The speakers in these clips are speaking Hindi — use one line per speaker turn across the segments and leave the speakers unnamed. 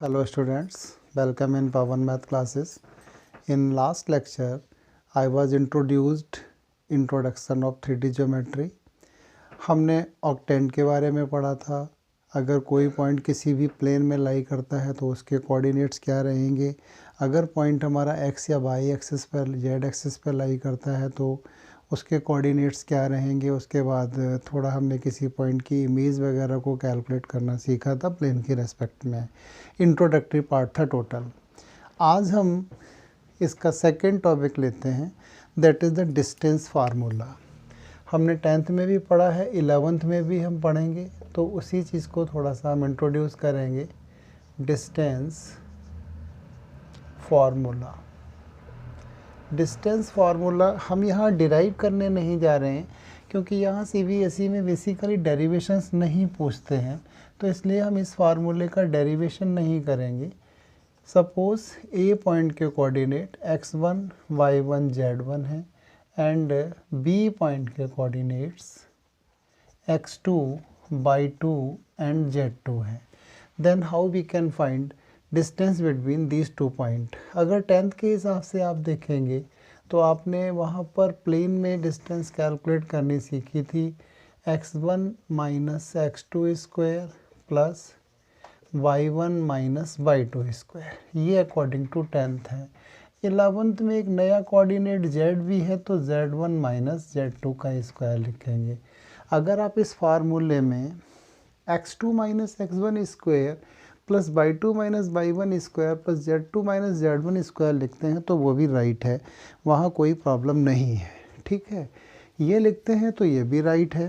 Hello students, welcome in Pawan Math classes. In last lecture, I was introduced introduction of 3D geometry. हमने ऑक्टेंट के बारे में पढ़ा था। अगर कोई पॉइंट किसी भी प्लेन में लाई करता है तो उसके कोऑर्डिनेट्स क्या रहेंगे। अगर पॉइंट हमारा एक्स या वाई एक्सिस पर जेड एक्सिस पर लाई करता है तो उसके कोऑर्डिनेट्स क्या रहेंगे। उसके बाद थोड़ा हमने किसी पॉइंट की इमेज वगैरह को कैलकुलेट करना सीखा था प्लेन की रेस्पेक्ट में। इंट्रोडक्टरी पार्ट था टोटल। आज हम इसका सेकंड टॉपिक लेते हैं, that is the distance formula. हमने 10th में भी पढ़ा है, 11th में भी हम पढ़ेंगे, तो उसी चीज़ को थोड़ा सा हम इंट्रोड्यूस करेंगे। Distance formula. डिस्टेंस फार्मूला हम यहाँ डिराइव करने नहीं जा रहे हैं क्योंकि यहाँ CBSE में बेसिकली डेरिवेशंस नहीं पूछते हैं, तो इसलिए हम इस फार्मूले का डेरिवेशन नहीं करेंगे। सपोज़ ए पॉइंट के कोऑर्डिनेट x1, y1, z1 हैं एंड बी पॉइंट के coordinates x2, y2 and z2 हैं। Then how we can find distance between these two point. अगर 10th के हिसाब से आप देखेंगे तो आपने वहाँ पर प्लेन में डिस्टेंस कैलकुलेट करनी सीखी थी, x1 minus x2 square plus y1 minus y2 square. ये अकॉर्डिंग टू 10th है। 11th में एक नया कोऑर्डिनेट z भी है तो z1 माइनस z2 का स्क्वायर लिखेंगे। अगर आप इस फार्मूले में x2 minus x1 square plus y2 minus y1 square plus z2 minus z1 square लिखते हैं तो वो भी राइट है, वहाँ कोई प्रॉब्लम नहीं है। ठीक है, ये लिखते हैं तो ये भी राइट है,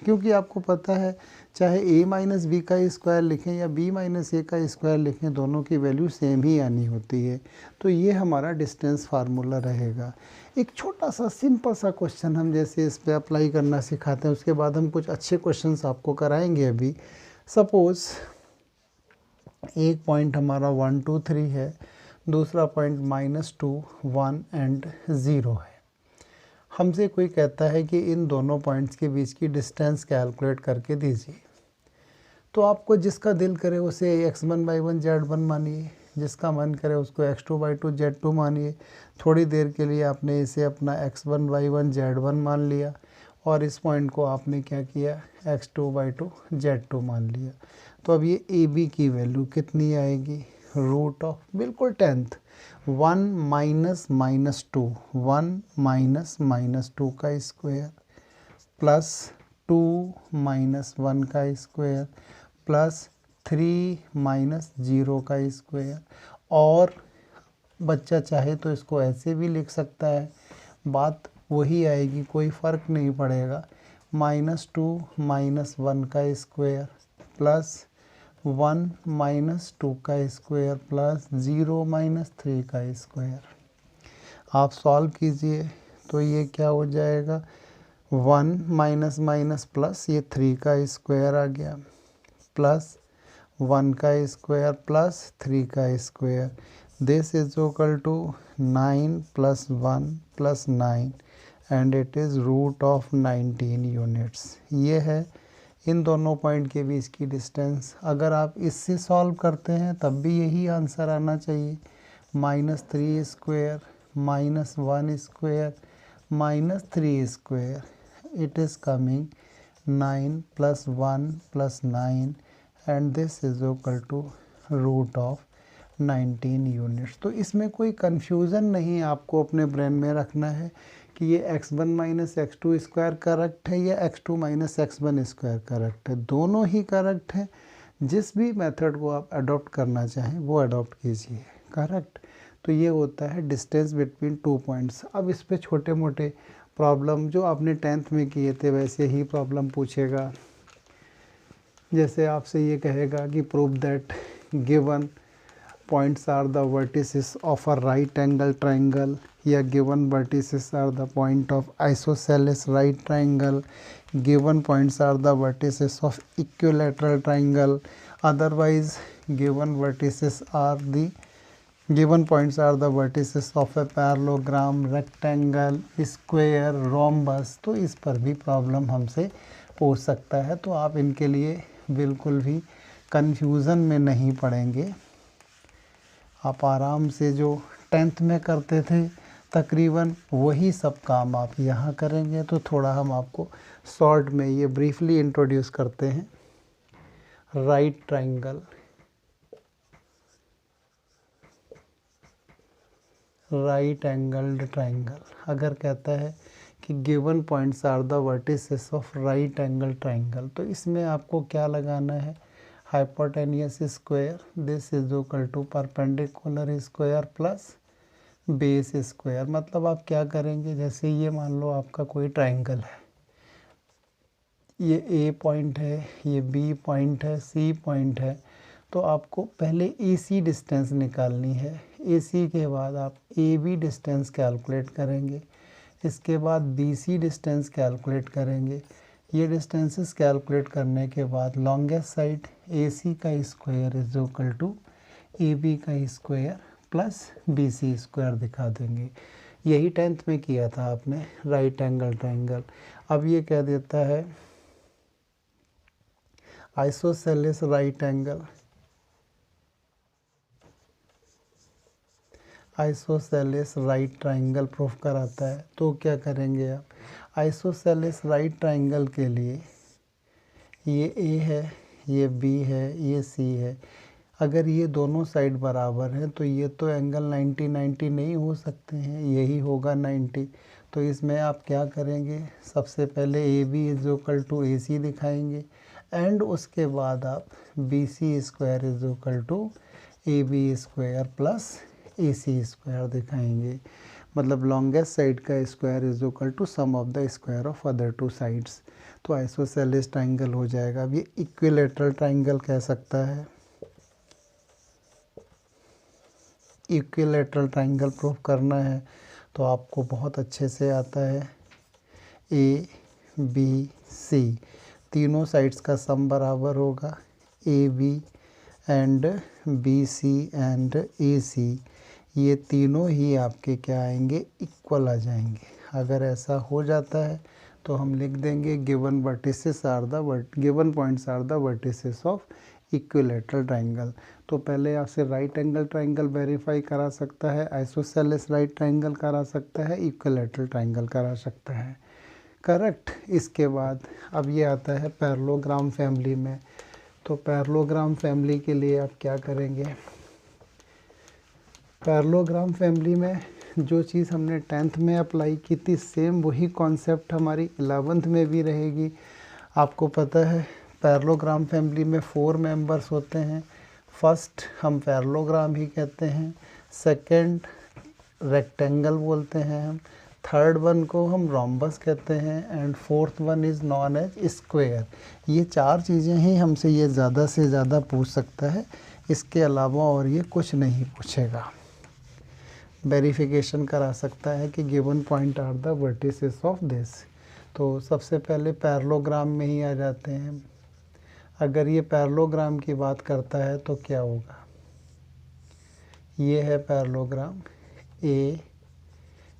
क्योंकि आपको पता है चाहे a माइनस बी का स्क्वायर लिखें या b माइनस ए का स्क्वायर लिखें, दोनों की वैल्यू सेम ही आनी होती है। तो ये हमारा डिस्टेंस फार्मूला रहेगा। एक छोटा सा सिंपल सा क्वेश्चन हम जैसे इस पर अप्लाई करना सिखाते हैं, उसके बाद हम कुछ अच्छे क्वेश्चंस आपको कराएंगे अभी। सपोज़ एक पॉइंट हमारा 1, 2, 3 है, दूसरा पॉइंट -2, 1 एंड 0 है। हमसे कोई कहता है कि इन दोनों पॉइंट्स के बीच की डिस्टेंस कैलकुलेट करके दीजिए। तो आपको जिसका दिल करे उसे x1 y1 z1 मानिए, जिसका मन करे उसको x2 y2 z2 मानिए। थोड़ी देर के लिए आपने इसे अपना x1 y1 z1 मान लिया और इस पॉइंट को आपने क्या किया, x2 y2 z2 मान लिया। तो अब ये AB की वैल्यू कितनी आएगी, रूट ऑफ बिल्कुल 10th 1 माइनस -2, 1 माइनस -2 का स्क्वायर प्लस 2 माइनस 1 का स्क्वायर प्लस 3 माइनस 0 का स्क्वायर। और बच्चा चाहे तो इसको ऐसे भी लिख सकता है, बात वही आएगी, कोई फ़र्क नहीं पड़ेगा। -2 माइनस 1 का स्क्वायर प्लस 1 माइनस 2 का स्क्वायर प्लस 0 माइनस 3 का स्क्वायर। आप सॉल्व कीजिए तो ये क्या हो जाएगा, 1 माइनस माइनस प्लस ये 3 का स्क्वायर आ गया प्लस 1 का स्क्वायर प्लस 3 का square. This is equal to 9 plus 1 plus 9 and it is root of 19 units. ये है इन दोनों पॉइंट के बीच की डिस्टेंस। अगर आप इससे सॉल्व करते हैं तब भी यही आंसर आना चाहिए, -3 square minus 1 square minus 3 square, it is coming 9 plus 1 plus 9 and this is equal to root of 19 units. तो इसमें कोई कन्फ्यूज़न नहीं आपको अपने ब्रेन में रखना है कि ये x1 minus x2 square correct है या x2 minus x1 square correct है। दोनों ही करेक्ट हैं, जिस भी मेथड को आप अडॉप्ट करना चाहें वो अडॉप्ट कीजिए, करेक्ट। तो ये होता है डिस्टेंस बिटवीन टू पॉइंट्स। अब इस पे छोटे मोटे प्रॉब्लम जो आपने 10th में किए थे वैसे ही प्रॉब्लम पूछेगा। जैसे आपसे ये कहेगा कि prove that given points are the vertices of a right angle triangle, या given vertices are the point of isosceles right triangle, given points are the vertices of equilateral triangle, otherwise given vertices are the given points are the vertices of a parallelogram, rectangle, square, rhombus। तो इस पर भी प्रॉब्लम हमसे पूछ सकता है, तो आप इनके लिए बिल्कुल भी कन्फ्यूज़न में नहीं पड़ेंगे। आप आराम से जो 10th में करते थे तकरीबन वही सब काम आप यहाँ करेंगे। तो थोड़ा हम आपको शॉर्ट में ये ब्रीफली इंट्रोड्यूस करते हैं। Right triangle, right angled triangle अगर कहता है कि given points are the vertices of right angle triangle, तो इसमें आपको क्या लगाना है, hypotenuse square this is equal to perpendicular square plus base square. मतलब आप क्या करेंगे, जैसे ये मान लो आपका कोई ट्राइंगल है, ये ए पॉइंट है, ये बी पॉइंट है, सी पॉइंट है, तो आपको पहले ए सी डिस्टेंस निकालनी है। ए सी के बाद आप ए बी डिस्टेंस कैलकुलेट करेंगे, इसके बाद बी सी डिस्टेंस कैलकुलेट करेंगे। ये डिस्टेंसेस कैलकुलेट करने के बाद लॉन्गेस्ट साइड ए सी का square is equal to A B का square plus B C square दिखा देंगे। यही 10th में किया था आपने राइट एंगल ट्राइंगल। अब ये कह देता है isosceles right angle, isosceles right triangle proof कराता है। तो क्या करेंगे आप, आइसोसेलेस राइट ट्राइंगल के लिए ये ए है, ये बी है, ये सी है। अगर ये दोनों साइड बराबर हैं तो ये तो एंगल 90-90 नहीं हो सकते हैं, यही होगा 90। तो इसमें आप क्या करेंगे, सबसे पहले A B is equal to A C दिखाएंगे एंड उसके बाद आप B C square is equal to A B square plus A C square दिखाएंगे। मतलब लॉन्गेस्ट साइड का square is equal to sum of the square of other two sides. तो आइसोसेलेस ट्राइंगल हो जाएगा। अब ये इक्विलेटरल ट्राइंगल कह सकता है। इक्विलेटरल ट्राइंगल प्रूफ करना है तो आपको बहुत अच्छे से आता है। ए बी सी तीनों साइड्स का सम बराबर होगा, A B and B C and A C, ये तीनों ही आपके क्या आएंगे, इक्वल आ जाएंगे। अगर ऐसा हो जाता है तो हम लिख देंगे given vertices are the given points are the vertices of equilateral triangle. तो पहले आपसे राइट एंगल ट्राइंगल वेरीफाई करा सकता है, आइसोसेलेस राइट ट्राइंगल करा सकता है, इक्विलेटरल ट्राइंगल करा सकता है, करेक्ट। इसके बाद अब ये आता है पैरेललोग्राम फैमिली में। तो पैरेललोग्राम फैमिली के लिए आप क्या करेंगे, पैरेललोग्राम फैमिली में जो चीज़ हमने 10th में अप्लाई की थी सेम वही कॉन्सेप्ट हमारी 11th में भी रहेगी। आपको पता है पैरेललोग्राम फैमिली में 4 मेंबर्स होते हैं। फर्स्ट हम पैरेललोग्राम ही कहते हैं, सेकंड रेक्टेंगल बोलते हैं हम, थर्ड वन को हम रोम्बस कहते हैं and fourth one is known as square. ये 4 चीज़ें ही हमसे ये ज़्यादा से ज़्यादा पूछ सकता है, इसके अलावा और ये कुछ नहीं पूछेगा। वेरिफिकेशन करा सकता है कि given point are the vertices of this. तो सबसे पहले पैरेललोग्राम में ही आ जाते हैं। अगर ये पैरेललोग्राम की बात करता है तो क्या होगा, ये है parallelogram A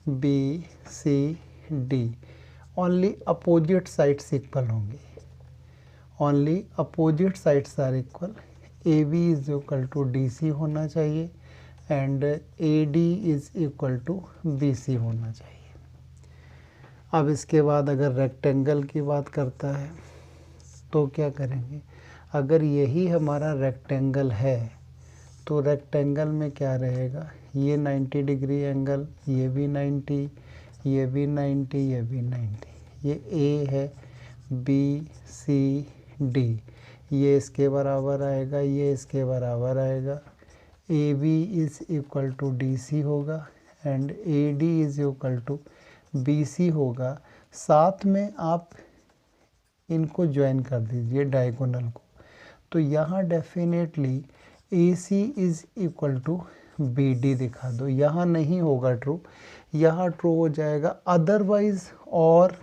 B C D, only opposite sides equal होंगी, only opposite sides are equal. A B is equal to D C होना चाहिए and A D is equal to B C होना चाहिए। अब इसके बाद अगर रेक्टेंगल की बात करता है तो क्या करेंगे, अगर यही हमारा रेक्टेंगल है तो रेक्टेंगल में क्या रहेगा, ये 90 डिग्री एंगल, ये भी 90, ये भी 90, ये भी 90, ये ए है, बी सी डी, ये इसके बराबर आएगा, ये इसके बराबर आएगा। A B is equal to D C होगा and A D is equal to B C होगा। साथ में आप इनको ज्वाइन कर दीजिए डायगोनल को, तो यहाँ definitely A C is equal to B D दिखा दो। यहाँ नहीं होगा ट्रू, यहाँ ट्रू हो जाएगा, अदरवाइज़ और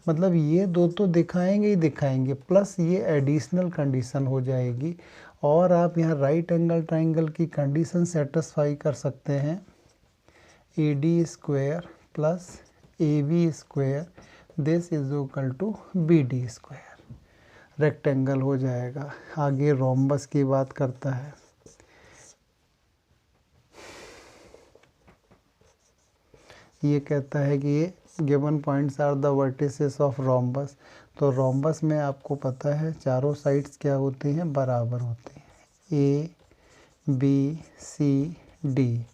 मतलब ये दो तो दिखाएंगे ही दिखाएंगे, प्लस ये एडिशनल कंडीशन हो जाएगी और आप यहाँ राइट एंगल ट्राइंगल की कंडीशन सेटिस्फाई कर सकते हैं। A D square plus A B square this is equal to B D square, rectangle हो जाएगा। आगे रोम्बस की बात करता है। ये कहता है कि ये given points are the vertices of rhombus. तो रोम्बस में आपको पता है चारों साइड्स क्या होती हैं, बराबर होती हैं। A B C D,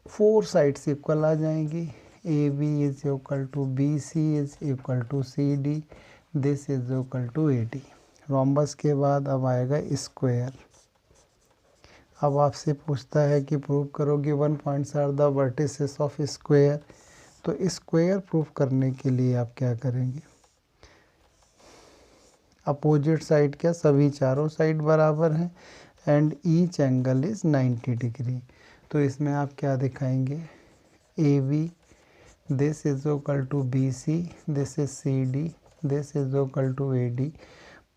4 sides equal आ जाएंगी। A B is equal to B C is equal to C D, this is equal to A D. Rhombus के बाद अब आएगा स्क्वायर। अब आपसे पूछता है कि प्रूव करो given points are the vertices of square. तो स्क्वायर प्रूव करने के लिए आप क्या करेंगे, अपोजिट साइड क्या, सभी चारों साइड बराबर हैं and each angle is 90 degree. तो इसमें आप क्या दिखाएंगे, A B this is equal to B C, this is C D, this is equal to A D.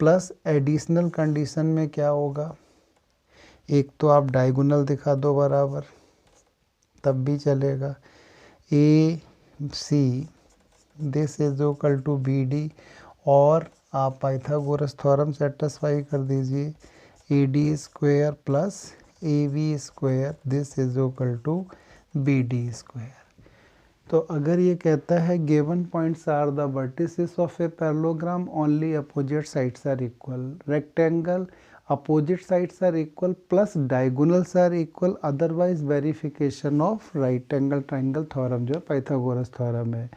Plus additional condition में क्या होगा, एक तो आप डायगोनल दिखा दो बराबर, तब भी चलेगा। A C this is equal to B D, और आप पाइथागोरस थ्योरम सेटिस्फाई कर दीजिए। A D square plus A B square this is equal to B D square. तो अगर ये कहता है given points are the vertices of a parallelogram only opposite sides are equal, rectangle opposite sides are equal plus diagonals are equal, otherwise verification of right angle triangle theorem जो पाइथागोरस थ्योरम है।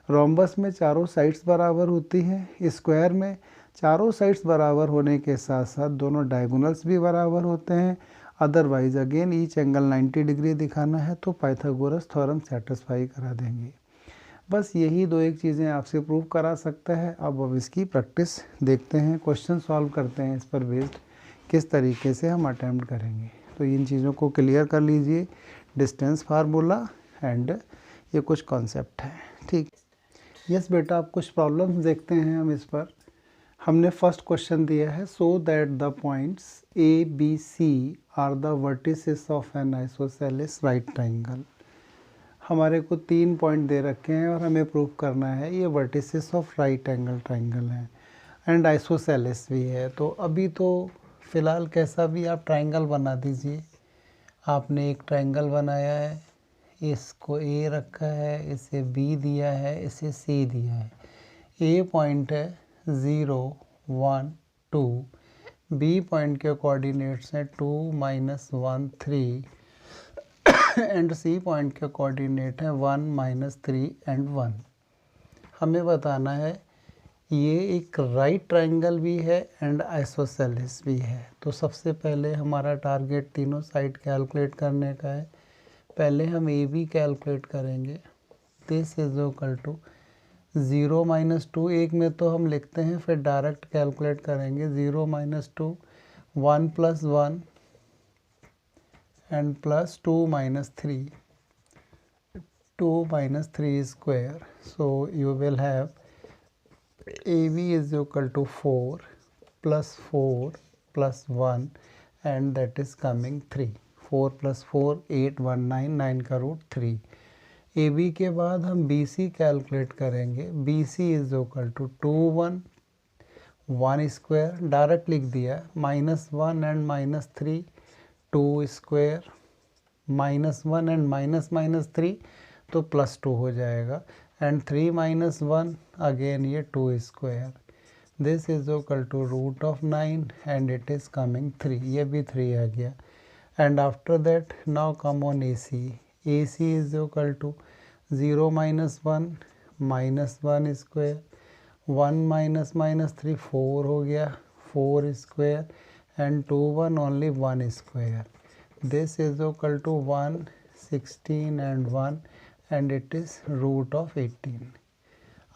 रोम्बस में चारों साइड्स बराबर होती हैं, स्क्वायर में चारों साइड्स बराबर होने के साथ साथ दोनों डायगोनल्स भी बराबर होते हैं, otherwise again each angle 90 degree दिखाना है तो पाइथागोरस थ्योरम सेटिस्फाई करा देंगे। बस यही दो एक चीज़ें आपसे प्रूव करा सकता है। अब इसकी प्रैक्टिस देखते हैं, क्वेश्चन सॉल्व करते हैं, इस पर बेस्ड किस तरीके से हम अटैम्प्ट करेंगे। तो इन चीज़ों को क्लियर कर लीजिए, डिस्टेंस फार्मूला एंड ये कुछ कॉन्सेप्ट है, ठीक। यस बेटा, आप कुछ प्रॉब्लम्स देखते हैं हम इस पर। हमने फर्स्ट क्वेश्चन दिया है, so that the points A B C are the vertices of an isosceles right triangle. हमारे को 3 पॉइंट दे रखे हैं और हमें प्रूव करना है ये vertices of right angle triangle हैं एंड आइसोसेलेस भी है। तो अभी तो फ़िलहाल कैसा भी आप ट्राइंगल बना दीजिए। आपने एक ट्राइंगल बनाया है, इसको ए रखा है, इसे बी दिया है, इसे सी दिया है। ए पॉइंट है 0 1 2, बी पॉइंट के कोऑर्डिनेट्स हैं 2 -1 3 एंड सी पॉइंट के कोऑर्डिनेट है 1 -3 एंड 1। हमें बताना है ये एक राइट ट्राइंगल भी है एंड आइसोसेलेस भी है। तो सबसे पहले हमारा टारगेट तीनों साइड कैलकुलेट करने का है। पहले हम ए बी कैलकुलेट करेंगे, दिस इज इक्वल टू 0 - 2, एक में तो हम लिखते हैं फिर डायरेक्ट कैलकुलेट करेंगे। 0 - 2 1 + 1 and plus 2 - 3, 2 - 3 square. So you will have AB is equal to 4 plus 4 plus 1 and that is coming 3. 4 plus 4 8 1 9, 9 का रूट 3। AB के बाद हम BC कैलकुलेट करेंगे। BC is equal to 2 1 1 square, direct लिख दिया, -1 and -3 2 स्क्वायर, -1 एंड -3 तो +2 हो जाएगा एंड 3 - 1 अगेन ये 2 square, this is equal to √9 and it is coming 3, ये भी 3 आ गया। And after that now come on AC, AC is equal to 0 - 1 -1 square, 1 -3 4 हो गया, 4 square and 2 1 only 1 square, this is equal to 1 16 and 1 and it is √18।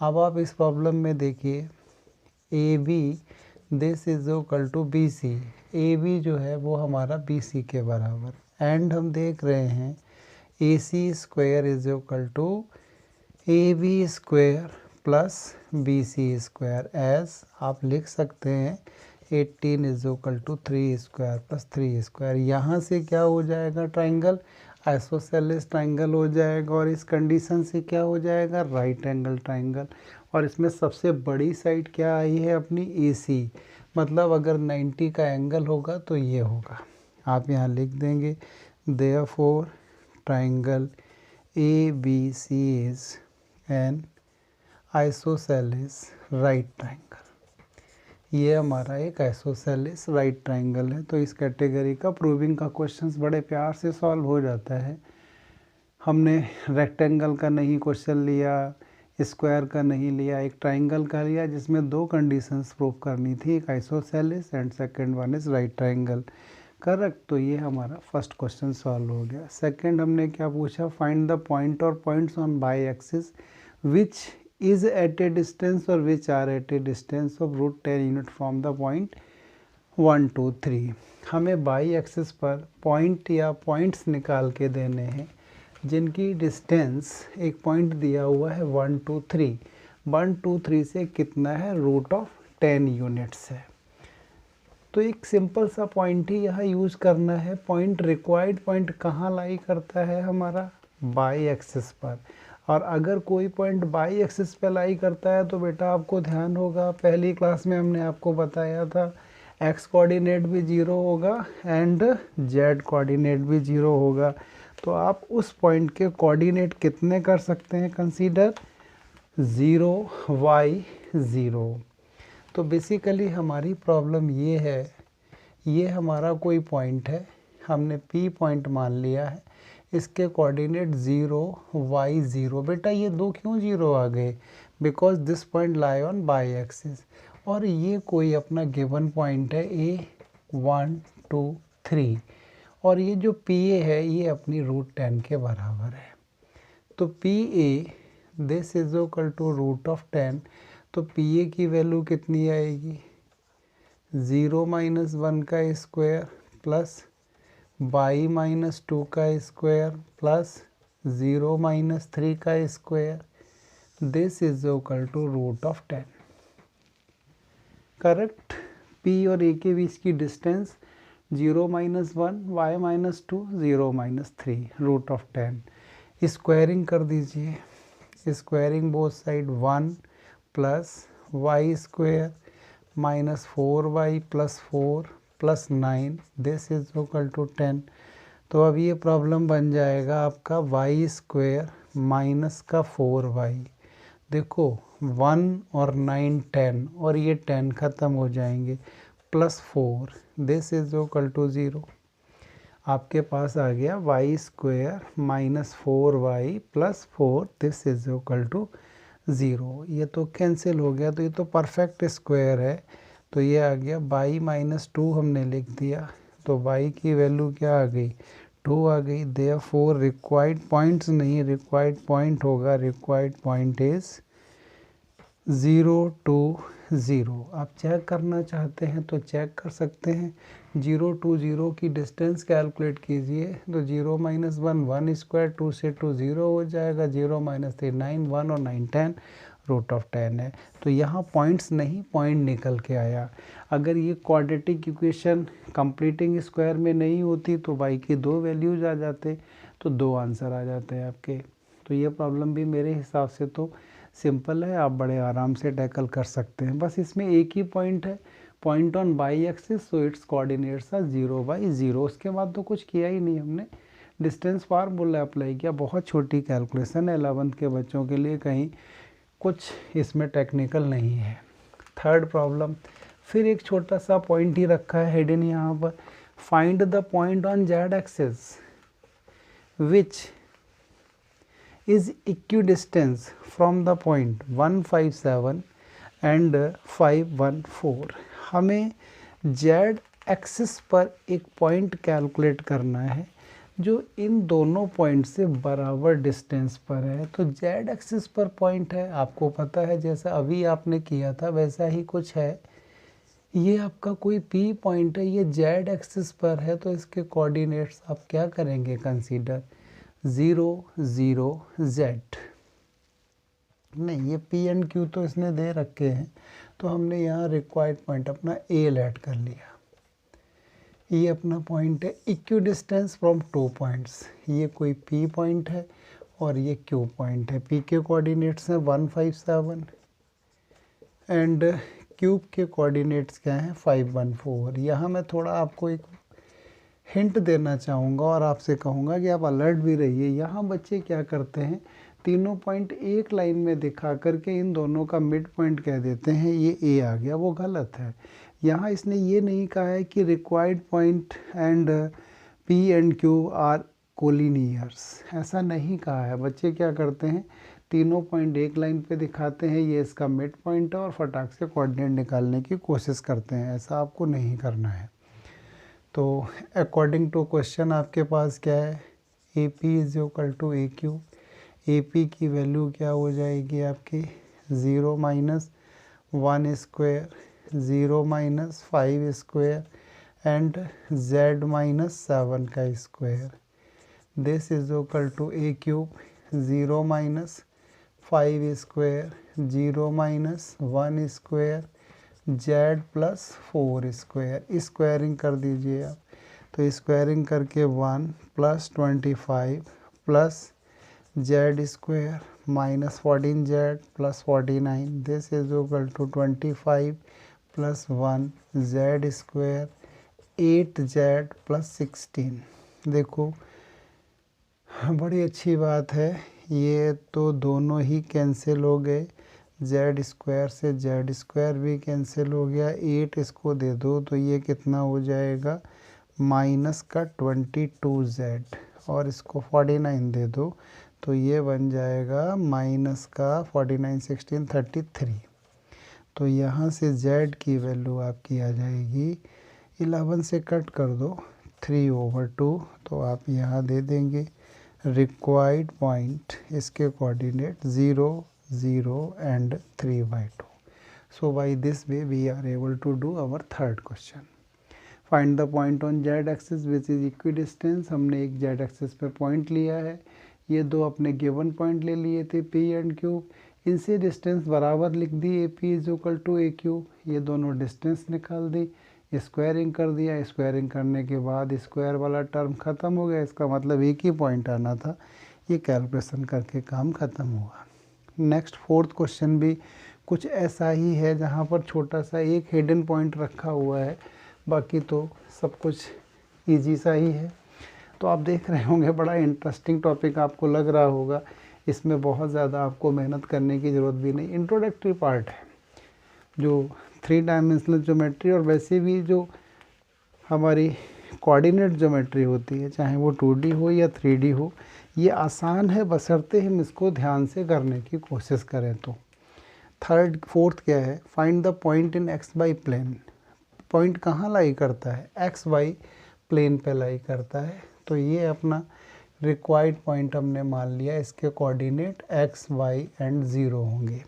अब आप इस प्रॉब्लम में देखिए AB this is equal to BC, AB जो है वो हमारा BC के बराबर एंड हम देख रहे हैं AC square is equal to AB square plus BC square, as आप लिख सकते हैं 18 is equal to 3 square plus 3 square. यहाँ से क्या हो जाएगा, ट्राइंगल आइसोसेलेस ट्राइंगल हो जाएगा और इस कंडीशन से क्या हो जाएगा, राइट एंगल ट्राइंगल। और इसमें सबसे बड़ी साइड क्या आई है अपनी AC, मतलब अगर 90 का एंगल होगा तो ये होगा। आप यहाँ लिख देंगे therefore triangle ABC is an isosceles right triangle। ये हमारा एक आइसोसेलेस राइट ट्राइंगल है। तो इस कैटेगरी का प्रूविंग का क्वेश्चंस बड़े प्यार से सॉल्व हो जाता है। हमने रेक्टेंगल का नहीं क्वेश्चन लिया, स्क्वायर का नहीं लिया, एक ट्राइंगल का लिया जिसमें दो कंडीशंस प्रूव करनी थी, एक isosceles and second one is right triangle. Correct. तो ये हमारा फर्स्ट क्वेश्चन सॉल्व हो गया। सेकंड हमने क्या पूछा, फाइंड द पॉइंट और points on y axis which is at a distance और which are at a distance of √10 unit from the point 1 2 3। हमें बाई एक्सिस पर पॉइंट या पॉइंट्स निकाल के देने हैं जिनकी डिस्टेंस, एक पॉइंट दिया हुआ है 1 2 3, 1 2 3 से कितना है, √10 यूनिट्स है। तो एक सिंपल सा पॉइंट ही यहाँ यूज़ करना है। पॉइंट रिक्वायर्ड पॉइंट कहाँ लाई करता है, हमारा बाई एक्सिस पर। और अगर कोई पॉइंट बाई एक्सिस पे लाई करता है तो बेटा आपको ध्यान होगा, पहली क्लास में हमने आपको बताया था एक्स कोऑर्डिनेट भी 0 होगा एंड जेड कोऑर्डिनेट भी 0 होगा। तो आप उस पॉइंट के कोऑर्डिनेट कितने कर सकते हैं कंसीडर, 0 y 0। तो बेसिकली हमारी प्रॉब्लम ये है, ये हमारा कोई पॉइंट है, हमने P पॉइंट मान लिया है, इसके कोऑर्डिनेट 0 y 0। बेटा ये दो क्यों 0 आ गए, because this point lie on y axis. और ये कोई अपना गिवन पॉइंट है A 1 2 3 और ये जो PA है ये अपनी √10 के बराबर है। तो PA this is equal to √10। तो PA की वैल्यू कितनी आएगी, 0 - 1 का स्क्वायर प्लस y - 2 का स्क्वायर प्लस 0 - 3 का square, this is equal to √10। Correct. P और A के बीच की डिस्टेंस 0 - 1 y - 2 0 - 3 √10। स्क्वायरिंग कर दीजिए, squaring both side 1 plus y square minus 4y plus 4 plus 9, this is equal to 10। तो अब ये प्रॉब्लम बन जाएगा आपका y स्क्वायर माइनस का 4y। देखो 1 और 9 10 और ये 10 ख़त्म हो जाएंगे, plus 4, this is equal to 0। आपके पास आ गया y square minus 4y plus 4, this is equal to 0। ये तो कैंसिल हो गया, तो ये तो परफेक्ट स्क्वायर है। तो ये आ गया y - 2 हमने लिख दिया, तो y की वैल्यू क्या आ गई, 2 आ गई। देयरफॉर रिक्वायर्ड पॉइंट्स नहीं, रिक्वायर्ड पॉइंट होगा, रिक्वायर्ड पॉइंट इज 0 2 0। आप चेक करना चाहते हैं तो चेक कर सकते हैं। 0 2 0 की डिस्टेंस कैलकुलेट कीजिए, तो 0 - 1 1 स्क्वायर, 2 से 2 0 हो जाएगा, 0 - 3 9 1 और 9 10 √10 है। तो यहाँ पॉइंट्स नहीं, पॉइंट निकल के आया। अगर ये क्वाड्रेटिक इक्वेशन कंप्लीटिंग स्क्वायर में नहीं होती तो y की 2 वैल्यूज आ जाते, तो 2 आंसर आ जाते हैं आपके। तो ये प्रॉब्लम भी मेरे हिसाब से तो सिंपल है, आप बड़े आराम से टैकल कर सकते हैं। बस इसमें एक ही पॉइंट है, point on y axis, so its coordinates are 0 by 0। उसके बाद तो कुछ किया ही नहीं हमने, डिस्टेंस फार्मूला अप्लाई किया। बहुत छोटी कैलकुलेशन है 11th के बच्चों के लिए, कहीं कुछ इसमें टेक्निकल नहीं है। थर्ड प्रॉब्लम, फिर एक छोटा सा पॉइंट ही रखा है हिडन यहाँ पर, find the point on z axis which is equidistant from the point 157 and 514। हमें जेड एक्सिस पर एक पॉइंट कैलकुलेट करना है जो इन दोनों पॉइंट से बराबर डिस्टेंस पर है। तो जेड एक्सिस पर पॉइंट है, आपको पता है जैसा अभी आपने किया था वैसा ही कुछ है। ये आपका कोई P पॉइंट है, ये जेड एक्सिस पर है, तो इसके कोऑर्डिनेट्स आप क्या करेंगे कंसीडर, 0 0 Z। नहीं, ये P एंड Q तो इसने दे रखे हैं, तो हमने यहाँ रिक्वायर्ड पॉइंट अपना A ऐड कर लिया। ये अपना पॉइंट है इक्विडिस्टेंस फ्रॉम 2 पॉइंट्स। ये कोई P पॉइंट है और ये Q पॉइंट है। P के कोऑर्डिनेट्स हैं 157 एंड Q के कोऑर्डिनेट्स क्या हैं 514। यहाँ मैं थोड़ा आपको एक हिंट देना चाहूँगा और आपसे कहूँगा कि आप अलर्ट भी रहिए। यहाँ बच्चे क्या करते हैं, तीनों पॉइंट एक लाइन में दिखा करके इन दोनों का मिड पॉइंट कह देते हैं, ये ए आ गया, वो गलत है। यहाँ इसने ये नहीं कहा है कि required point and P and Q are collinears, ऐसा नहीं कहा है। बच्चे क्या करते हैं, तीनों पॉइंट एक लाइन पे दिखाते हैं, ये इसका मिड पॉइंट है, और फटाक से कोऑर्डिनेट निकालने की कोशिश करते हैं। ऐसा आपको नहीं करना है। तो अकॉर्डिंग टू क्वेश्चन आपके पास क्या है, A P is equal to A Q. A P की वैल्यू क्या हो जाएगी आपकी, 0 minus 1 square, 0 minus 5 square and z minus 7 का square. This is equal to A Q, 0 minus 5 square, 0 minus 1 square, z plus 4 square. Squaring कर दीजिए आप, तो स्क्वायरिंग करके 1 plus 25 plus z square minus 14z plus 49। This is equal to 25 plus 1 z square 8z plus 16। देखो बड़ी अच्छी बात है, ये तो दोनों ही कैंसिल हो गए, जेड स्क्वायर से जेड स्क्वायर भी कैंसिल हो गया, 8 इसको दे दो तो ये कितना हो जाएगा, माइनस का 22z, और इसको 49 दे दो तो ये बन जाएगा माइनस का 49 16 33। तो यहाँ से z की वैल्यू आपकी आ जाएगी, 11 से कट कर दो 3/2, तो आप यहाँ दे देंगे रिक्वायर्ड पॉइंट, इसके coordinate 0 0 and 3/2। So by this way we are able to do our third question. Find the point on z axis which is equidistance. हमने एक जेड एक्सिस पे पॉइंट लिया है, ये दो अपने गिवन पॉइंट ले लिए थे पी एंड क्यू, इनसे डिस्टेंस बराबर लिख दी, A P is equal to A Q. ये दोनों डिस्टेंस निकाल दी, स्क्वायरिंग कर दिया, स्क्वायरिंग करने के बाद स्क्वायर वाला टर्म ख़त्म हो गया, इसका मतलब एक ही पॉइंट आना था। ये कैलकुलेशन करके काम ख़त्म हुआ। नेक्स्ट फोर्थ क्वेश्चन भी कुछ ऐसा ही है, जहाँ पर छोटा सा एक हिडन पॉइंट रखा हुआ है, बाकी तो सब कुछ इजी सा ही है। तो आप देख रहे होंगे बड़ा इंटरेस्टिंग टॉपिक आपको लग रहा होगा, इसमें बहुत ज़्यादा आपको मेहनत करने की ज़रूरत भी नहीं। इंट्रोडक्टरी पार्ट है जो 3 डायमेंशनल ज्योमेट्री, और वैसे भी जो हमारी कोऑर्डिनेट ज्योमेट्री होती है, चाहे वो 2D हो या 3D हो, ये आसान है बशर्ते हम इसको ध्यान से करने की कोशिश करें। तो फोर्थ क्या है, find the point in x y plane. Point कहाँ लाई करता है, एक्स वाई प्लेन पे लाई करता है। तो ये अपना रिक्वायर्ड पॉइंट हमने मान लिया, इसके कोऑर्डिनेट एक्स वाई एंड 0 होंगे।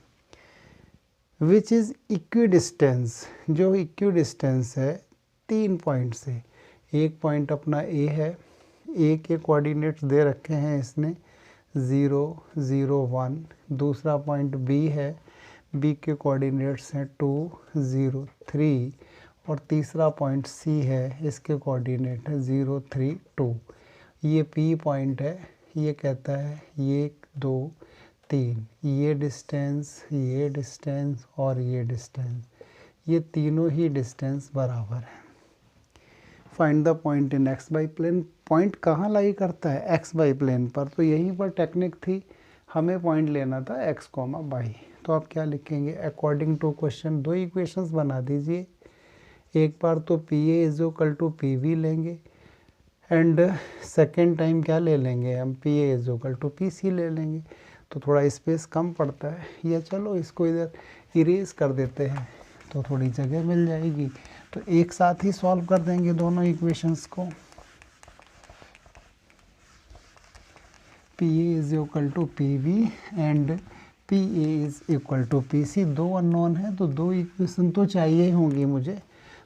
विच इज़ इक्विडिस्टेंस, जो इक्विडिस्टेंस है 3 पॉइंट से। एक पॉइंट अपना ए है, ए के कोऑर्डिनेट्स दे रखे हैं इसने 0 0 1। दूसरा पॉइंट बी है, बी के कोऑर्डिनेट्स हैं 2 0 3। और तीसरा पॉइंट सी है, इसके कोऑर्डिनेट है 0 3 2। ये पी पॉइंट है, ये कहता है ये 2 3, ये डिस्टेंस और ये डिस्टेंस, ये तीनों ही डिस्टेंस बराबर हैं। Find the point in x y plane. Point कहाँ लाई करता है, एक्स वाई प्लेन पर। तो यहीं पर टेक्निक थी, हमें पॉइंट लेना था एक्स कॉमा वाई। तो आप क्या लिखेंगे, अकॉर्डिंग टू क्वेश्चन 2 इक्वेशंस बना दीजिए। एक बार तो P A is equal to P B लेंगे, एंड सेकेंड टाइम क्या ले लेंगे हम, P A is equal to P C ले लेंगे। तो थोड़ा स्पेस कम पड़ता है, या चलो इसको इधर इरेज कर देते हैं तो थोड़ी जगह मिल जाएगी। तो एक साथ ही सॉल्व कर देंगे दोनों इक्वेशंस को। P A is equal to P we and P A is equal to P C. 2 unknown है तो 2 इक्वेशन तो चाहिए ही होंगी मुझे,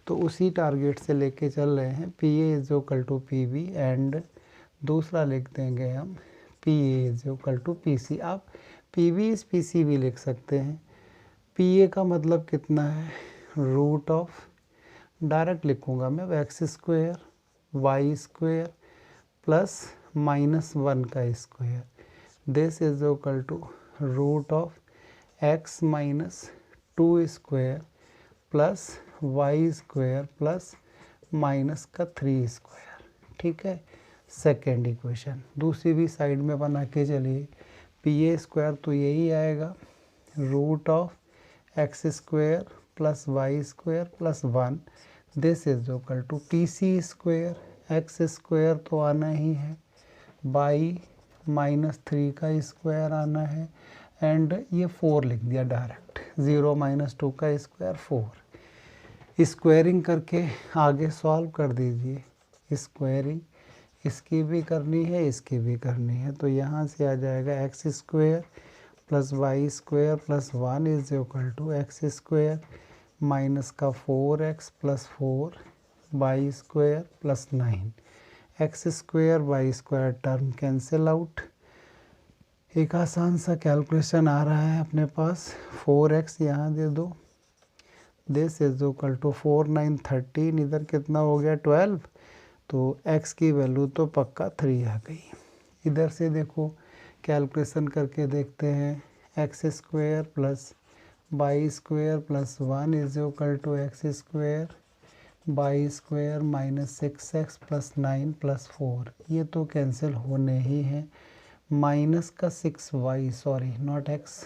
तो उसी टारगेट से लेके चल रहे हैं। P A is equal to P we and दूसरा लिख देंगे हम P A is equal to P C. आप P V is P C भी लिख सकते हैं। पी ए का मतलब कितना है, रूट ऑफ, डायरेक्ट लिखूँगा मैं, x square y square plus -1 का square. This is equal to root of x minus 2 square plus y square plus minus का 3 स्क्वायर। ठीक है। सेकेंड इक्वेशन दूसरी भी साइड में बना के चलिए, पी ए स्क्वायर तो यही आएगा root of x square plus y square plus 1, this is equal to P C square, x square तो आना ही है, बाई -3 का स्क्वायर आना है, एंड ये 4 लिख दिया डायरेक्ट, 0 - 2 का स्क्वायर 4। स्क्वायरिंग करके आगे सॉल्व कर दीजिए, स्क्वायरिंग इसकी भी करनी है इसकी भी करनी है, तो यहाँ से आ जाएगा x square plus y square plus 1 is equal to x square minus का 4x plus 4 y square plus 9, x square y square term cancel out. एक आसान सा कैलकुलेशन आ रहा है अपने पास, 4x यहाँ दे दो, दिस इज इक्वल टू 4 9 13, इधर कितना हो गया 12, तो x की वैल्यू तो पक्का 3 आ गई। इधर से देखो कैलकुलेशन करके देखते हैं, x square plus y square plus 1 is equal to x square y square minus 6x plus 9 plus 4, ये तो कैंसिल होने ही हैं, माइनस का 6y, सॉरी नॉट x,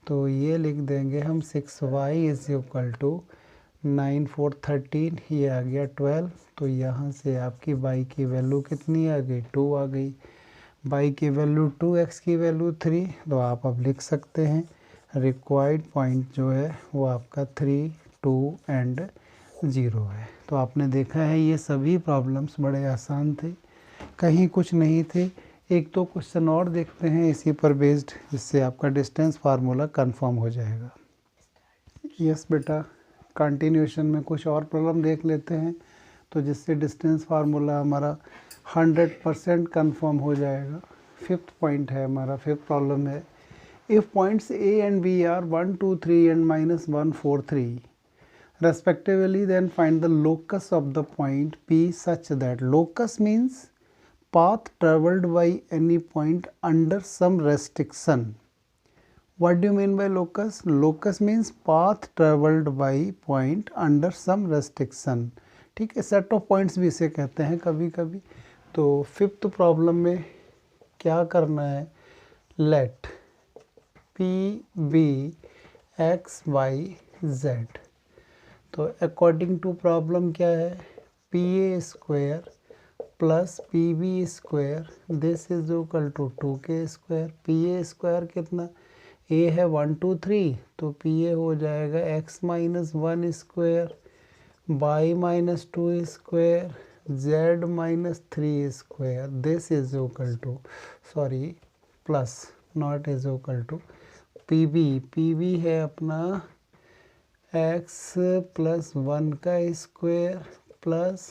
तो ये लिख देंगे हम 6y इज इक्वल टू 9 4 13, ये आ गया 12, तो यहाँ से आपकी y की वैल्यू कितनी आ गई 2 आ गई, y की वैल्यू 2, x की वैल्यू 3, तो आप अब लिख सकते हैं रिक्वायर्ड पॉइंट जो है वो आपका 3 2 एंड 0 है। तो आपने देखा है ये सभी प्रॉब्लम्स बड़े आसान थे, कहीं कुछ नहीं थे। एक दो क्वेश्चन और देखते हैं इसी पर बेस्ड, जिससे आपका डिस्टेंस फार्मूला कंफर्म हो जाएगा। यस बेटा, कंटिन्यूशन में कुछ और प्रॉब्लम देख लेते हैं, तो जिससे डिस्टेंस फार्मूला हमारा 100% कंफर्म हो जाएगा। फिफ्थ पॉइंट है हमारा, फिफ्थ प्रॉब्लम है, if points A and B are 1 2 3 and -1 4 3 respectively, then find the locus of the point P such that, locus means path traveled by any point under some restriction. What do you mean by locus? Locus means path traveled by point under some restriction. ठीक है, सेट ऑफ पॉइंट्स भी इसे कहते हैं कभी कभी। तो फिफ्थ प्रॉब्लम में क्या करना है, let P be x y z, तो अकॉर्डिंग टू प्रॉब्लम क्या है, P A square plus P B square this is equal to 2k square, P A square कितना, ए है 1 2 3, तो पी ए हो जाएगा x -1 square y -2 square z -3 square, this is equal to, sorry plus not is equal to P B है अपना x प्लस 1 का square plus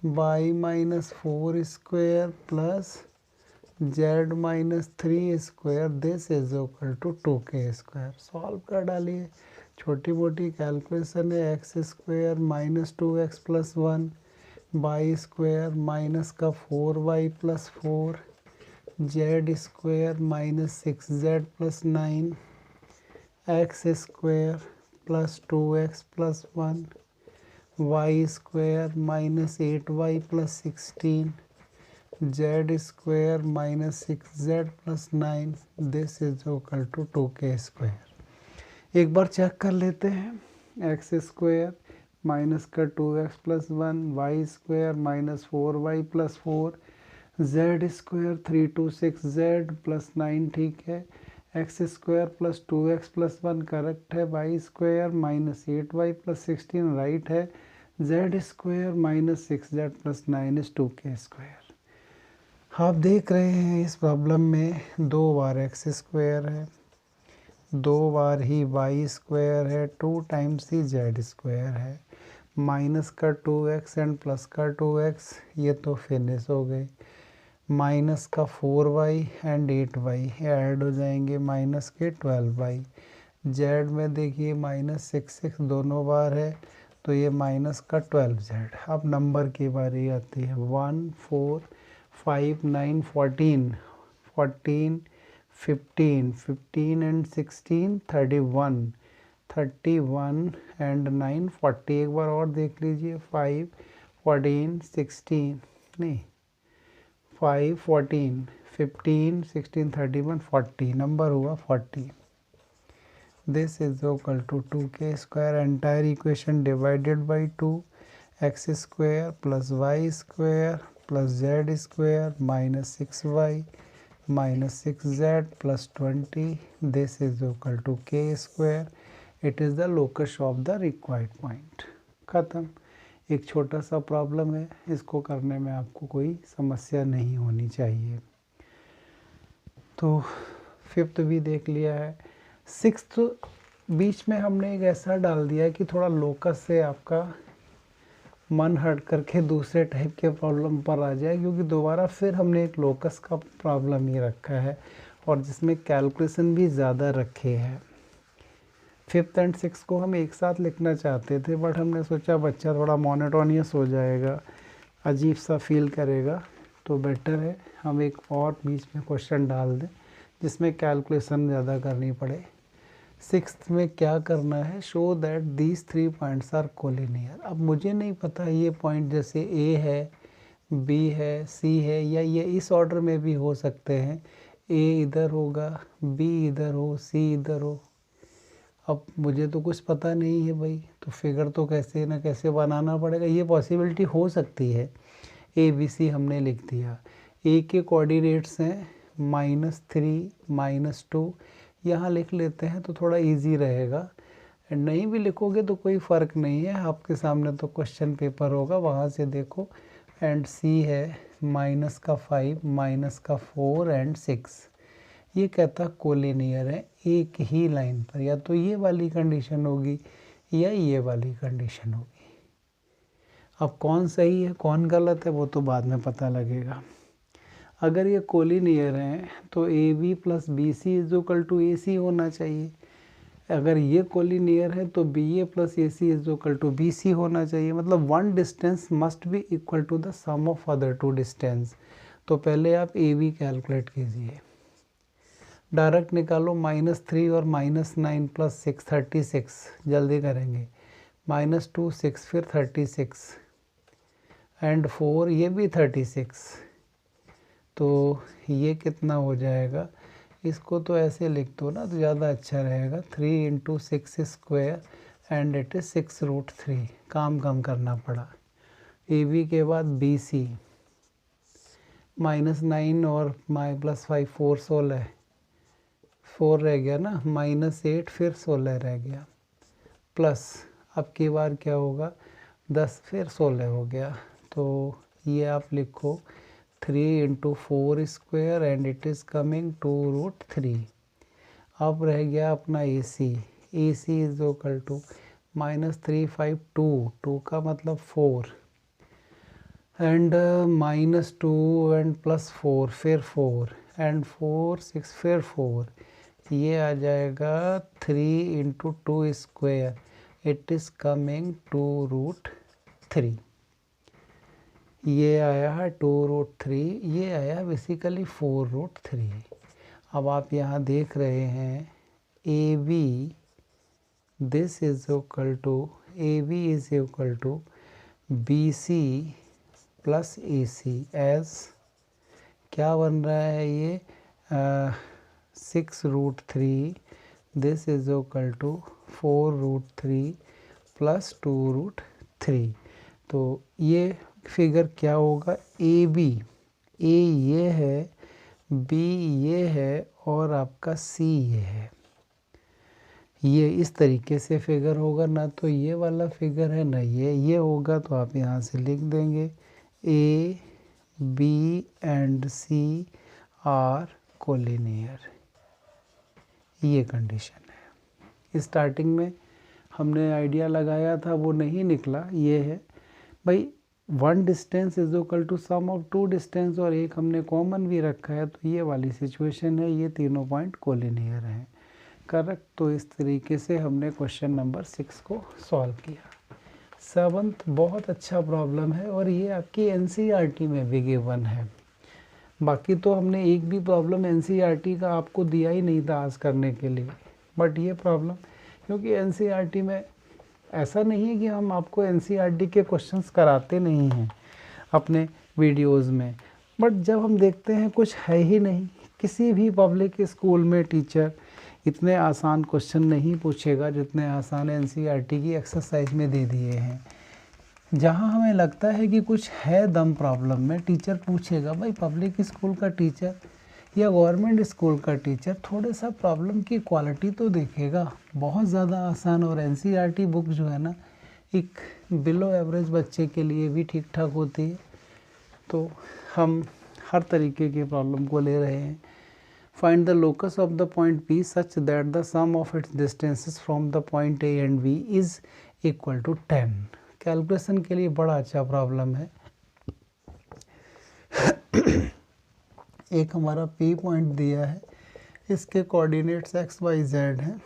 y -4 square plus z -3 square, this is equal to 2k square. Solve कर डालिए, छोटी मोटी कैलकुलेशन है, x square -2x plus 1 y square minus का 4y plus 4 z square -6z plus 9 x square plus 2x plus 1 y square -8y plus 16 z square -6z plus 9, this is equal to 2k square. एक बार चेक कर लेते हैं, एक्स स्क्वायर माइनस का 2x plus 1 y square -4y plus 4 z square 326z plus 9, ठीक है, x square plus 2x plus 1 correct है, y square -8y plus 16 right है, z square -6z plus 9 is 2k square. आप देख रहे हैं इस प्रॉब्लम में 2 बार एक्स स्क्वायर है, 2 बार ही वाई स्क्वायर है, 2 टाइम्स ही जेड स्क्वायर है, माइनस का 2x एंड प्लस का 2x, ये तो फिनिश हो गए, माइनस का 4y एंड 8y ऐड हो जाएंगे, माइनस के 12y, जेड में देखिए -6 दोनों बार है, तो ये माइनस का 12z। अब नंबर की बारी आती है, 1 4 5 9 14 14 15 15 एंड 16 31 31 एंड 9 40, एक बार और देख लीजिए, 5 14 16 नहीं 5 14 15 16 31 40 नंबर हुआ 40. This is equal to 2k square entire equation divided by 2 x square plus y square plus z square minus 6y minus 6z plus 20. This is equal to k square. It is the locus of the required point. ख़त्म. एक छोटा सा प्रॉब्लम है, इसको करने में आपको कोई समस्या नहीं होनी चाहिए. तो फिफ्थ भी देख लिया है. सिक्स्थ बीच में हमने एक ऐसा डाल दिया कि थोड़ा लोकस से आपका मन हट करके दूसरे टाइप के प्रॉब्लम पर आ जाए, क्योंकि दोबारा फिर हमने एक लोकस का प्रॉब्लम ही रखा है और जिसमें कैलकुलेशन भी ज़्यादा रखे हैं. फिफ्थ एंड सिक्स को हम एक साथ लिखना चाहते थे, बट हमने सोचा बच्चा थोड़ा मोनोटोनियस हो जाएगा, अजीब सा फील करेगा, तो बेटर है हम एक और बीच में क्वेश्चन डाल दें जिसमें कैलकुलेशन ज़्यादा करनी पड़े. सिक्स्थ में क्या करना है, show that these 3 points are collinear. अब मुझे नहीं पता ये पॉइंट जैसे ए है, बी है, सी है, या ये इस ऑर्डर में भी हो सकते हैं. ए इधर होगा, बी इधर हो, सी इधर हो. अब मुझे तो कुछ पता नहीं है भाई, तो फिगर तो कैसे ना कैसे बनाना पड़ेगा. ये पॉसिबिलिटी हो सकती है. ए बी सी हमने लिख दिया. ए के कोऑर्डिनेट्स हैं -3 -2. यहाँ लिख लेते हैं तो थोड़ा इजी रहेगा. नहीं भी लिखोगे तो कोई फ़र्क नहीं है, आपके सामने तो क्वेश्चन पेपर होगा, वहाँ से देखो. एंड सी है -5 -4 एंड 6. ये कहता कोलिनियर है एक ही लाइन पर. या तो ये वाली कंडीशन होगी या ये वाली कंडीशन होगी. अब कौन सही है कौन गलत है वो तो बाद में पता लगेगा. अगर ये कोलिनियर हैं तो A B plus B C is equal to A C होना चाहिए. अगर ये कोलिनियर है तो B A plus A C is equal to B C होना चाहिए. मतलब one distance must be equal to the sum of other 2 distance. तो पहले आप ए बी कैलकुलेट कीजिए. डायरेक्ट निकालो. -3 और -9 प्लस 6 36. जल्दी करेंगे. -2 6 फिर 36 एंड 4 ये भी 36. तो ये कितना हो जाएगा, इसको तो ऐसे लिख दो ना तो ज़्यादा अच्छा रहेगा. 3 × 6 स्क्वायर एंड इट इज़ 6√3. काम कम करना पड़ा. ए बी के बाद बी सी -9 और +5 4 16 4 रह गया ना, -8 फिर 16 रह गया, प्लस अब की बार क्या होगा 10 फिर 16 हो गया. तो ये आप लिखो 3 × 4 square and it is coming 2√3. अब रह गया अपना ए सी. ए सी इज इक्वल टू -3 5 2 का मतलब 4 एंड -2 एंड +4 फिर 4 एंड 4 6 फिर 4. ये आ जाएगा 3 × 2 स्क्वायर. It is coming 2√3. ये आया है 2√3. ये आया बेसिकली 4√3. अब आप यहाँ देख रहे हैं A B this is equal to A B is equal to B C plus A C as क्या बन रहा है ये 6√3. This is equal to 4√3 plus 2√3. तो ये फिगर क्या होगा, ए बी, ए ये है, बी ये है और आपका सी ये है. ये इस तरीके से फिगर होगा. ना तो ये वाला फिगर है ना ये होगा. तो आप यहाँ से लिख देंगे A B and C are collinear. ये कंडीशन है. स्टार्टिंग में हमने आइडिया लगाया था वो नहीं निकला. ये है भाई one distance is equal to sum of 2 distance और एक हमने कॉमन भी रखा है. तो ये वाली सिचुएशन है. ये तीनों पॉइंट कोलिनियर हैं. करेक्ट. तो इस तरीके से हमने क्वेश्चन नंबर 6 को सॉल्व किया. 7th बहुत अच्छा प्रॉब्लम है और ये आपकी एनसीईआरटी में भी गिवन है. बाकी तो हमने एक भी प्रॉब्लम एनसीईआरटी का आपको दिया ही नहीं था आज करने के लिए. बट ये प्रॉब्लम क्योंकि एनसीईआरटी में ऐसा नहीं है कि हम आपको एनसीईआरटी के क्वेश्चंस कराते नहीं हैं. अपने वीडियोस में, बट जब हम देखते हैं कुछ है ही नहीं। किसी भी पब्लिक स्कूल में टीचर इतने आसान क्वेश्चन नहीं पूछेगा जितने आसान एनसीईआरटी की एक्सरसाइज में दे दिए हैं। जहाँ हमें लगता है कि कुछ है दम प्रॉब्लम में, टीचर पूछेगा। भाई पब्लिक स्कूल का टीचर या गवर्नमेंट स्कूल का टीचर थोड़े सा प्रॉब्लम की क्वालिटी तो देखेगा। बहुत ज़्यादा आसान, और एनसीईआरटी बुक जो है ना, एक बिलो एवरेज बच्चे के लिए भी ठीक ठाक होती है। तो हम हर तरीके के प्रॉब्लम को ले रहे हैं। Find the locus of the point P such that the sum of its distances from the point A and B is equal to 10। Calculation के लिए बड़ा अच्छा प्रॉब्लम है। एक हमारा P पॉइंट दिया है, इसके कोऑर्डिनेट्स x y z हैं।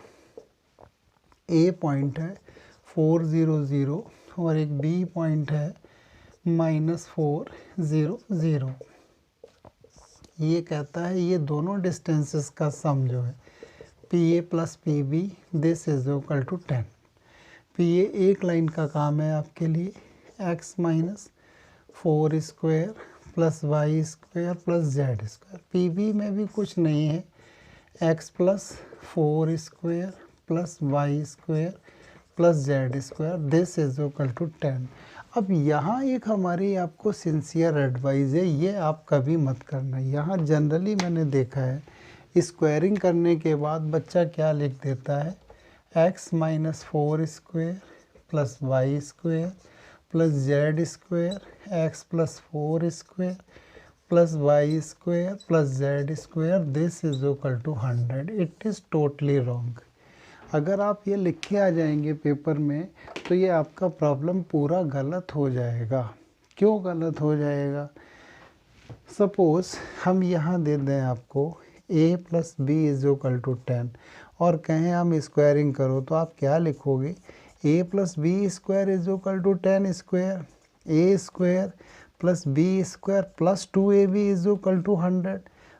A पॉइंट है 4 0 0 और एक B पॉइंट है -4 0 0। ये कहता है ये दोनों डिस्टेंसेस का सम जो है PA plus PB this is equal to 10। PA एक लाइन का काम है आपके लिए, x minus 4 square plus y square plus z square. PB में भी कुछ नहीं है, x plus 4 square plus y square plus z square this is equal to 10। अब यहाँ एक हमारी आपको सिंसियर एडवाइस है, ये आप कभी मत करना। यहाँ जनरली मैंने देखा है स्क्वायरिंग करने के बाद बच्चा क्या लिख देता है, x minus 4 square plus y square plus z square x plus 4 square plus y square plus z square this is equal to 100। It is totally wrong. अगर आप ये लिख के आ जाएंगे पेपर में तो ये आपका प्रॉब्लम पूरा गलत हो जाएगा। क्यों गलत हो जाएगा? सपोज़ हम यहाँ दे दें आपको a plus b is equal to 10 और कहें हम स्क्वायरिंग करो, तो आप क्या लिखोगे, a plus b square is equal to 10 square, a square plus b square plus 2ab is equal to 100।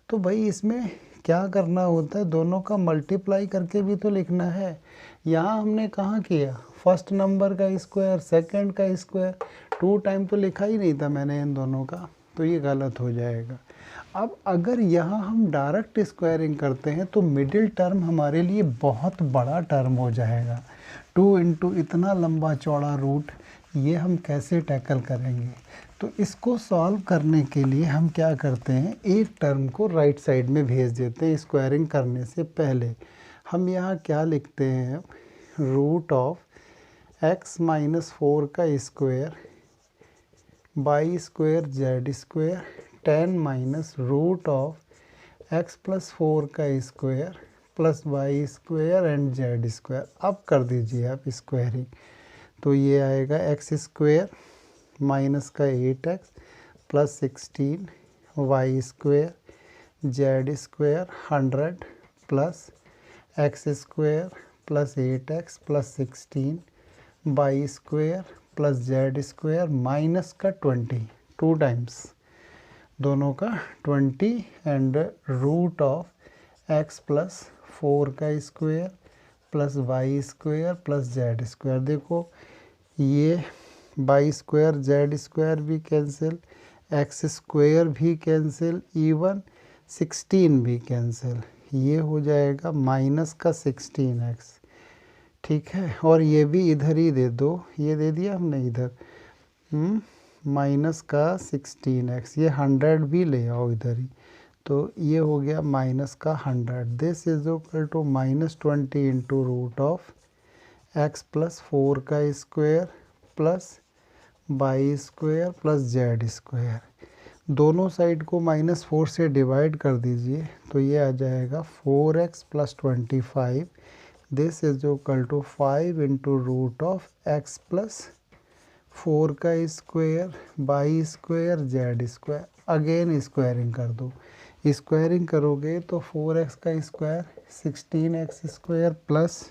तो भाई इसमें क्या करना होता है, दोनों का मल्टीप्लाई करके भी तो लिखना है। यहाँ हमने कहाँ किया, फर्स्ट नंबर का स्क्वायर सेकंड का स्क्वायर, 2 टाइम तो लिखा ही नहीं था मैंने इन दोनों का, तो ये गलत हो जाएगा। अब अगर यहाँ हम डायरेक्ट स्क्वायरिंग करते हैं तो मिडिल टर्म हमारे लिए बहुत बड़ा टर्म हो जाएगा। 2 इंटू इतना लंबा चौड़ा रूट, ये हम कैसे टैकल करेंगे? तो इसको सॉल्व करने के लिए हम क्या करते हैं, एक टर्म को राइट साइड में भेज देते हैं स्क्वायरिंग करने से पहले। हम यहाँ क्या लिखते हैं, रूट ऑफ x माइनस 4 का square y square z square 10 minus root of x plus 4 का square plus y square and z square. अब कर दीजिए आप स्क्वायरिंग, तो ये आएगा x स्क्वायर माइनस का 8x plus 16 y square z square 100 plus x square plus 8x plus 16 y square plus z square minus का 20, 2 टाइम्स दोनों का 20 and root of x plus 4 का square plus y square plus z square. देखो ये बाई स्क्वायर जेड स्क्वायर भी कैंसिल, एक्स स्क्वायर भी कैंसिल, इवन 16 भी कैंसिल। ये हो जाएगा माइनस का 16x, ठीक है। और ये भी इधर ही दे दो, ये दे दिया हमने इधर माइनस का 16x, ये 100 भी ले आओ इधर ही, तो ये हो गया माइनस का 100। This is equal to minus 20 into root of x plus 4 का square plus y square plus z square. दोनों साइड को -4 से डिवाइड कर दीजिए, तो ये आ जाएगा 4x plus 25। This is equal to 5 into root of x plus 4 का square y square z square. Again squaring कर दो, स्क्वायरिंग करोगे तो 4x का स्क्वायर 16x स्क्वायर प्लस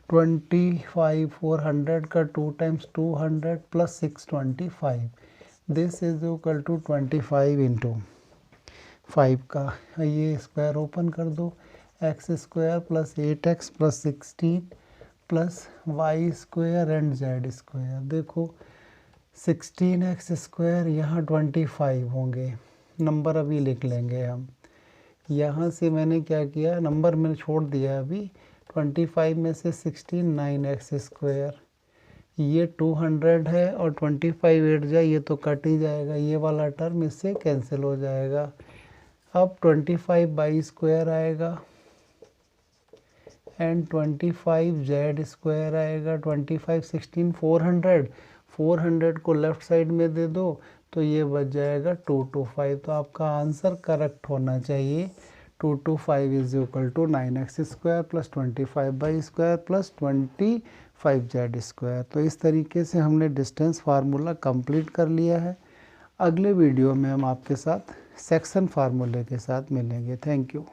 25 400 का 2 times 200 plus 625। This is equal to 25 into 5 का ये स्क्वायर ओपन कर दो, x square plus 8x plus 16 plus y square and z square. देखो 16x², यहाँ 25 होंगे। नंबर अभी लिख लेंगे हम। यहाँ से मैंने क्या किया, नंबर मैंने छोड़ दिया अभी। 25 में से 16 9x², ये 200 है और 25 8 जाए, ये तो कट ही जाएगा, ये वाला टर्म इससे कैंसिल हो जाएगा। अब 25/² आएगा एंड 25z² आएगा। 25 16 400 को लेफ्ट साइड में दे दो तो ये बच जाएगा 225। तो आपका आंसर करेक्ट होना चाहिए 225 = 9x² + 25/² + 25z²। तो इस तरीके से हमने डिस्टेंस फार्मूला कंप्लीट कर लिया है। अगले वीडियो में हम आपके साथ सेक्शन फार्मूले के साथ मिलेंगे। Thank you.